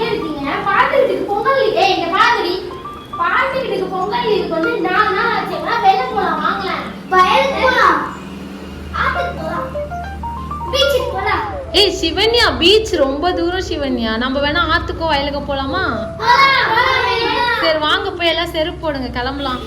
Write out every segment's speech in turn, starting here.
இருக்கீங்க? பாட்டி வீட்டுக்கு பொங்கல் இங்க பாருடி. பாட்டி வீட்டுக்கு பொங்கல் லீவுக்கு வந்து 4 நாள் ஆச்சுங்களா? வெளில போலாம் வாங்கலாம். வயலுக்கு போலாம். ஆத்துக்கு போலாம். பீச்சுக்கு போலாம். ஏய் சிவன்யா, பீச் ரொம்ப தூரம் சிவன்யா. நம்ம வேணா ஆத்துக்கோ வயலுக்கு போலாமா? சரி வாங்க போய் எல்லாம் செருப்பு போடுங்க, கிளம்பலாம்.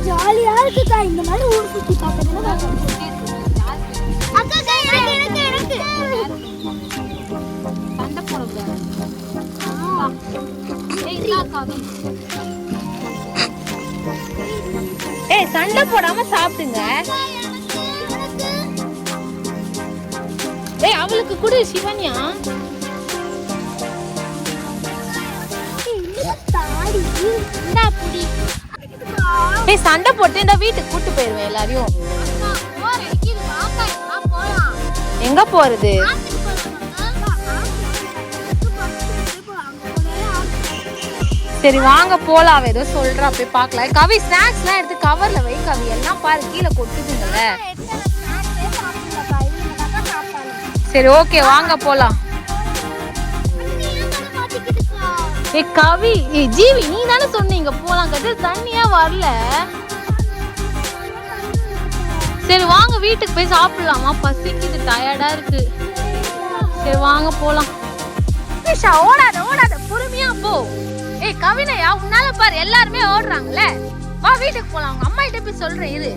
ஜாலியா இருக்குதா இந்த மாதிரி ஊர் சுத்தி பார்க்கறதுல? அக்கா எனக்கு சண்டை போடக்கூடாது. ஏய் சண்டை போடாம சாப்பிடுங்க. ஏய் அவளுக்கு கொடு சிவன்யா. ஏய் சண்டை போட்டு இந்த வீட்டுக்கு கூட்டு போயிருவேன் எல்லாரையும். எங்க போறது? சரி வாங்க போலாம். ஏதோ சொல்றா, போய் பார்க்கலாம். கவி ஸ்நாக்ஸ்லாம் எடுத்து கவர்ல வை கவி. எல்லாம் பாரு கீழே கொட்டுதுங்கல்ல. சரி ஓகே வாங்க போலாம். ஏ கவி, ஏ ஜீவி, நீ தானே சொன்னீங்க போலாம். கது தண்ணியா வரல. சரி வாங்க வீட்டுக்கு போய் சாப்பிடலாமா? பசிக்குது, டயர்டா இருக்கு. சரி வாங்க போலாம். ஓடாத ஓடாத, பொறுமையா போ. ஏய் கவினையா, உன்னால பாரு எல்லாருமே ஓடுறாங்கல்ல. வா வீட்டுக்கு போலாம். உங்க அம்மா கிட்ட போய் சொல்றேன் இரு.